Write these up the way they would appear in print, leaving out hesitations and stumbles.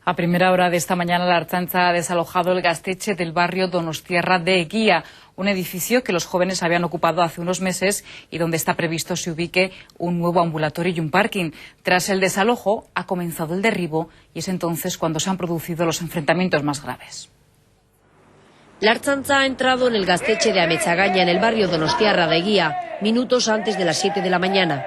A primera hora de esta mañana, la Ertzaintza ha desalojado el Gaztetxe del barrio Donostiarra de Eguía, un edificio que los jóvenes habían ocupado hace unos meses y donde está previsto se ubique un nuevo ambulatorio y un parking. Tras el desalojo, ha comenzado el derribo y es entonces cuando se han producido los enfrentamientos más graves. La Ertzaintza ha entrado en el Gaztetxe de Amechagaña, en el barrio Donostiarra de Eguía, minutos antes de las 7 de la mañana.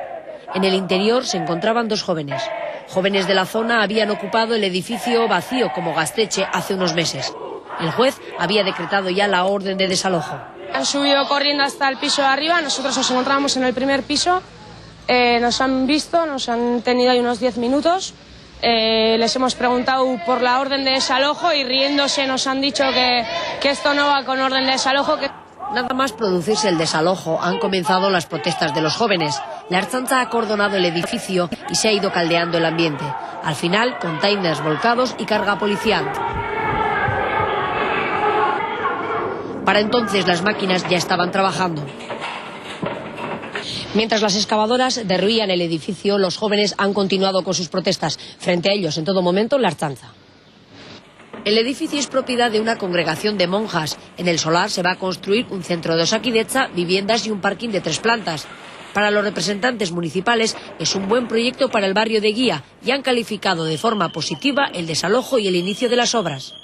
En el interior se encontraban dos jóvenes. Jóvenes de la zona habían ocupado el edificio vacío como Gaztetxe hace unos meses. El juez había decretado ya la orden de desalojo. Han subido corriendo hasta el piso de arriba, nosotros nos encontramos en el primer piso, nos han visto, nos han tenido ahí unos 10 minutos, les hemos preguntado por la orden de desalojo y riéndose nos han dicho que esto no va con orden de desalojo. Nada más producirse el desalojo, han comenzado las protestas de los jóvenes. La Ertzaintza ha acordonado el edificio y se ha ido caldeando el ambiente. Al final, containers volcados y carga policial. Para entonces las máquinas ya estaban trabajando. Mientras las excavadoras derruían el edificio, los jóvenes han continuado con sus protestas. Frente a ellos, en todo momento, la Ertzaintza. El edificio es propiedad de una congregación de monjas. En el solar se va a construir un centro de Osakidetza, viviendas y un parking de 3 plantas. Para los representantes municipales es un buen proyecto para el barrio de Eguía y han calificado de forma positiva el desalojo y el inicio de las obras.